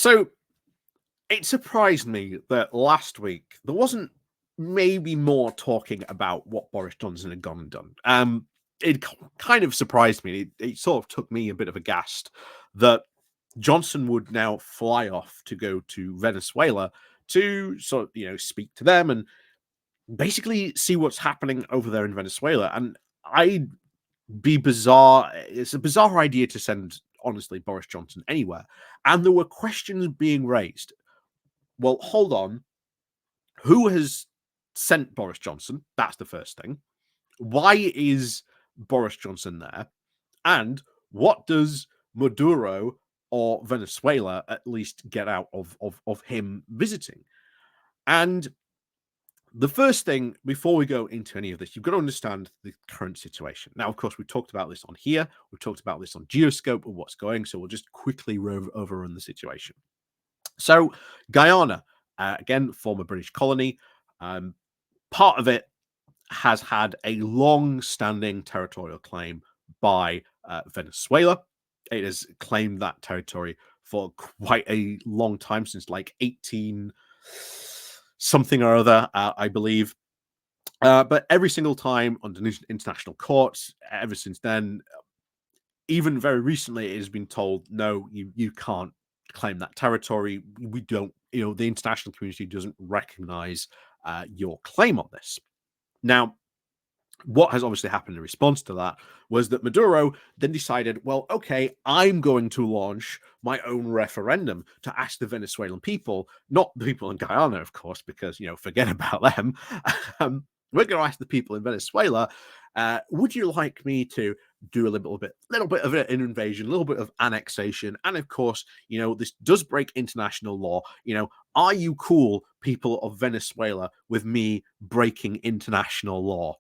So it surprised me that last week there wasn't maybe more talking about what Boris Johnson had gone and done. It kind of surprised me. It sort of took me a bit of a ghast that Johnson would now fly off to go to Venezuela to sort of, speak to them and basically see what's happening over there in Venezuela. And I'd be bizarre. It's a bizarre idea to send, honestly, Boris Johnson anywhere. And there were questions being raised. Well, hold on. Who has sent Boris Johnson? That's the first thing. Why is Boris Johnson there? And what does Maduro or Venezuela at least get out of him visiting? And the first thing, before we go into any of this, you've got to understand the current situation. Now, of course, we talked about this on here. We talked about this on Geoscope of what's going. So we'll just quickly overrun the situation. So Guyana, again, former British colony. Part of it has had a long-standing territorial claim by Venezuela. It has claimed that territory for quite a long time, since like 18 something or other, I believe. But every single time under international courts, ever since then, even very recently, it has been told, no, you can't claim that territory. We don't, the international community doesn't recognize your claim on this. Now, what has obviously happened in response to that was that Maduro then decided, well, okay, I'm going to launch my own referendum to ask the Venezuelan people, not the people in Guyana, of course, because, forget about them. We're going to ask the people in Venezuela, would you like me to do a little bit of an invasion, a little bit of annexation? And of course, this does break international law. Are you cool, people of Venezuela, with me breaking international law?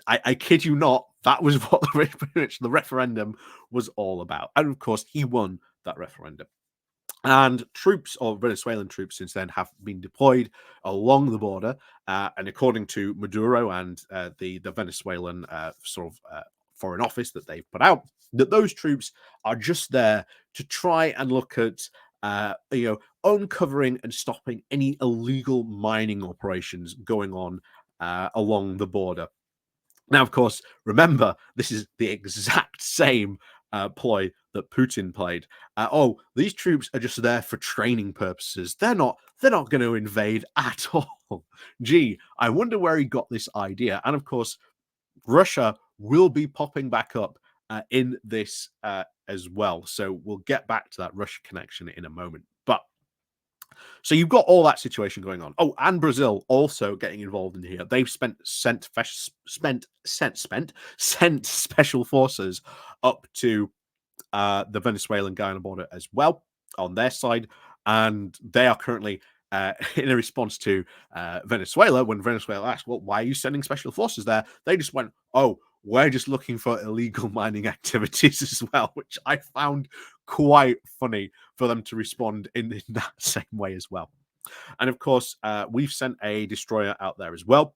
I kid you not, that was what the referendum was all about. And of course, he won that referendum. And troops, or Venezuelan troops, since then have been deployed along the border. And according to Maduro and the Venezuelan foreign office that they've put out, that those troops are just there to try and look at uncovering and stopping any illegal mining operations going on along the border. Now, of course, remember, this is the exact same ploy that Putin played. These troops are just there for training purposes. They're not going to invade at all. Gee, I wonder where he got this idea. And of course, Russia will be popping back up in this as well. So we'll get back to that Russia connection in a moment. But so you've got all that situation going on. Oh, and Brazil also getting involved in here. They've sent special forces up to the Venezuelan Guyana border as well on their side, and they are currently in a response to Venezuela. When Venezuela asked, "Well, why are you sending special forces there?" They just went, "Oh, we're just looking for illegal mining activities as well," which I found quite funny for them to respond in that same way as well. And of course, we've sent a destroyer out there as well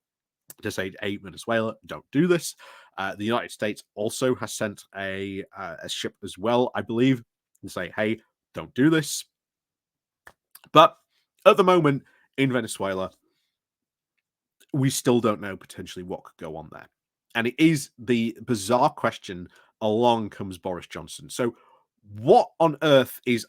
to say, hey, Venezuela, don't do this. The United States also has sent a ship as well, I believe, to say, hey, don't do this. But at the moment in Venezuela, we still don't know potentially what could go on there. And it is the bizarre question, along comes Boris Johnson. So what on earth is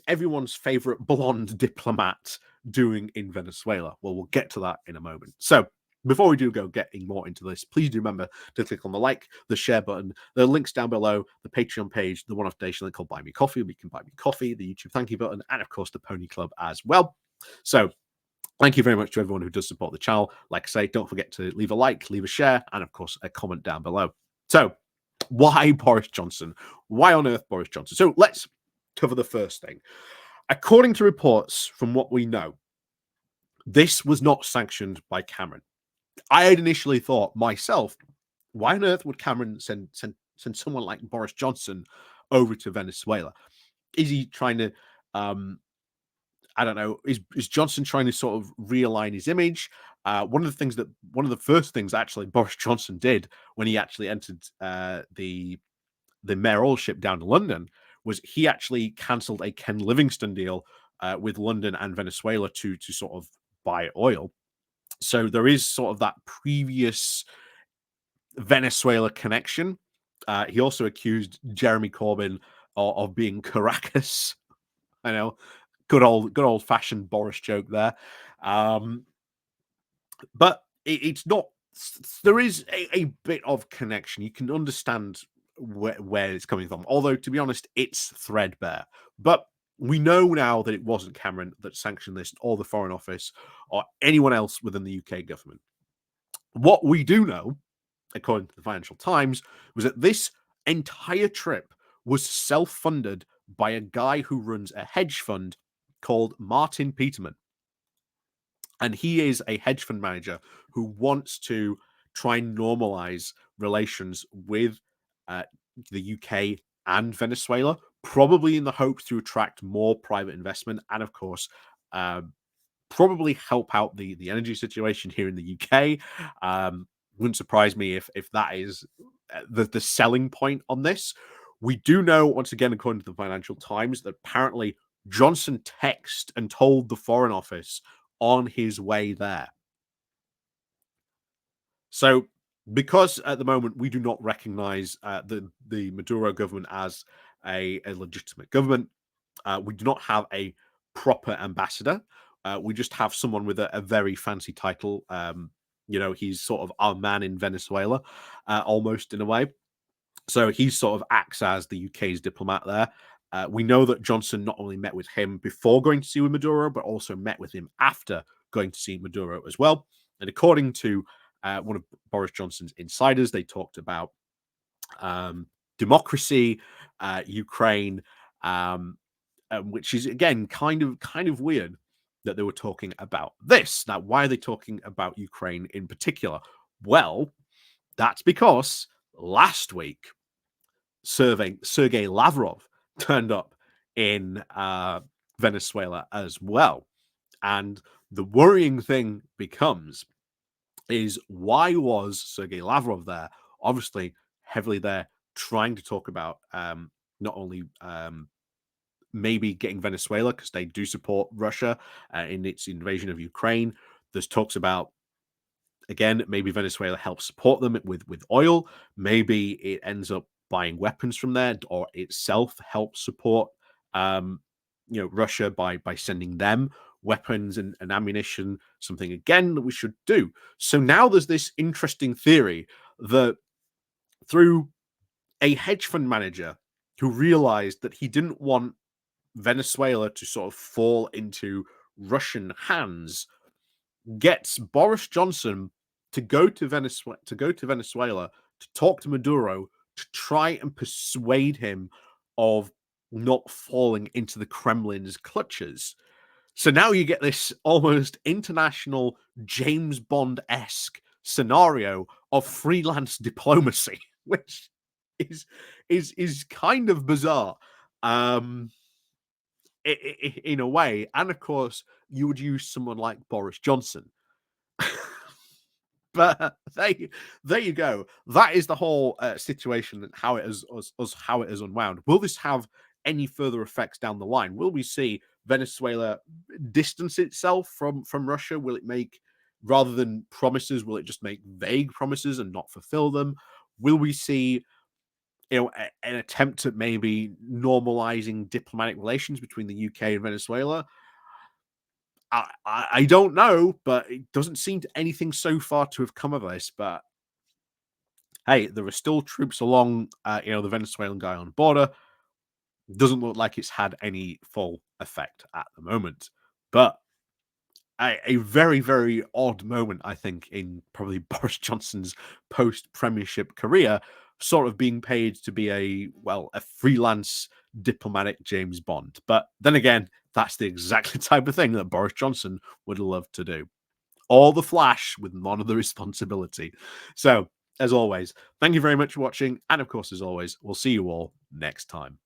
everyone's favorite blonde diplomat doing in Venezuela? Well, we'll get to that in a moment. So before we do go getting more into this, please do remember to click on the like, the share button, the links down below, the Patreon page, the one-off donation link called Buy Me Coffee, where you can buy me coffee, the YouTube thank you button, and of course the Pony Club as well. So thank you very much to everyone who does support the channel. Like I say, don't forget to leave a like, leave a share, and of course a comment down below. So why Boris Johnson? Why on earth Boris Johnson? So let's cover the first thing. According to reports from what we know, this was not sanctioned by Cameron. I had initially thought myself, why on earth would Cameron send someone like Boris Johnson over to Venezuela? Is he trying to, I don't know, is Johnson trying to sort of realign his image? One of the first things actually Boris Johnson did when he actually entered the mayoralship down in London was he actually cancelled a Ken Livingstone deal with London and Venezuela to sort of buy oil. So there is sort of that previous Venezuela connection. He also accused Jeremy Corbyn of being Caracas. I know, good old fashioned Boris joke there. But it's not. There is a bit of connection. You can understand where it's coming from. Although, to be honest, it's threadbare. But we know now that it wasn't Cameron that sanctioned this, or the Foreign Office, or anyone else within the UK government. What we do know, according to the Financial Times, was that this entire trip was self-funded by a guy who runs a hedge fund called Martin Peterman. And he is a hedge fund manager who wants to try and normalize relations with the UK and Venezuela, probably in the hopes to attract more private investment and, of course, probably help out the energy situation here in the UK. Wouldn't surprise me if that is the selling point on this. We do know, once again, according to the Financial Times, that apparently Johnson texted and told the Foreign Office on his way there. So, because at the moment we do not recognize the Maduro government as a legitimate government, we do not have a proper ambassador. We just have someone with a very fancy title. He's sort of our man in Venezuela, almost in a way. So he sort of acts as the UK's diplomat there. We know that Johnson not only met with him before going to see with Maduro, but also met with him after going to see Maduro as well. And according to one of Boris Johnson's insiders, they talked about democracy, Ukraine, which is again kind of weird that they were talking about this. Now, why are they talking about Ukraine in particular? Well, that's because last week, Sergei Lavrov turned up in Venezuela as well. And the worrying thing becomes is, why was Sergei Lavrov there? Obviously, heavily there trying to talk about not only maybe getting Venezuela, because they do support Russia in its invasion of Ukraine. There's talks about, again, maybe Venezuela helps support them with oil. Maybe it ends up buying weapons from there, or itself helps support Russia by sending them weapons and ammunition, something again that we should do. So now there's this interesting theory that through a hedge fund manager who realized that he didn't want Venezuela to sort of fall into Russian hands, gets Boris Johnson to go to Venezuela to talk to Maduro to try and persuade him of not falling into the Kremlin's clutches. So now you get this almost international James Bond-esque scenario of freelance diplomacy, which is kind of bizarre. In a way, and of course, you would use someone like Boris Johnson. But there you go. That is the whole situation and how it has unwound. Will this have any further effects down the line? Will we see Venezuela distance itself from Russia? Will it make, rather than promises, will it just make vague promises and not fulfill them? Will we see an attempt at maybe normalizing diplomatic relations between the UK and Venezuela? I don't know, but it doesn't seem to anything so far to have come of this. But hey, there are still troops along, the Venezuelan-Guyana border. Doesn't look like it's had any full effect at the moment. But a very, very odd moment, I think, in probably Boris Johnson's post-premiership career, sort of being paid to be a freelance diplomatic James Bond. But then again, that's the exact type of thing that Boris Johnson would love to do. All the flash with none of the responsibility. So, as always, thank you very much for watching. And of course, as always, we'll see you all next time.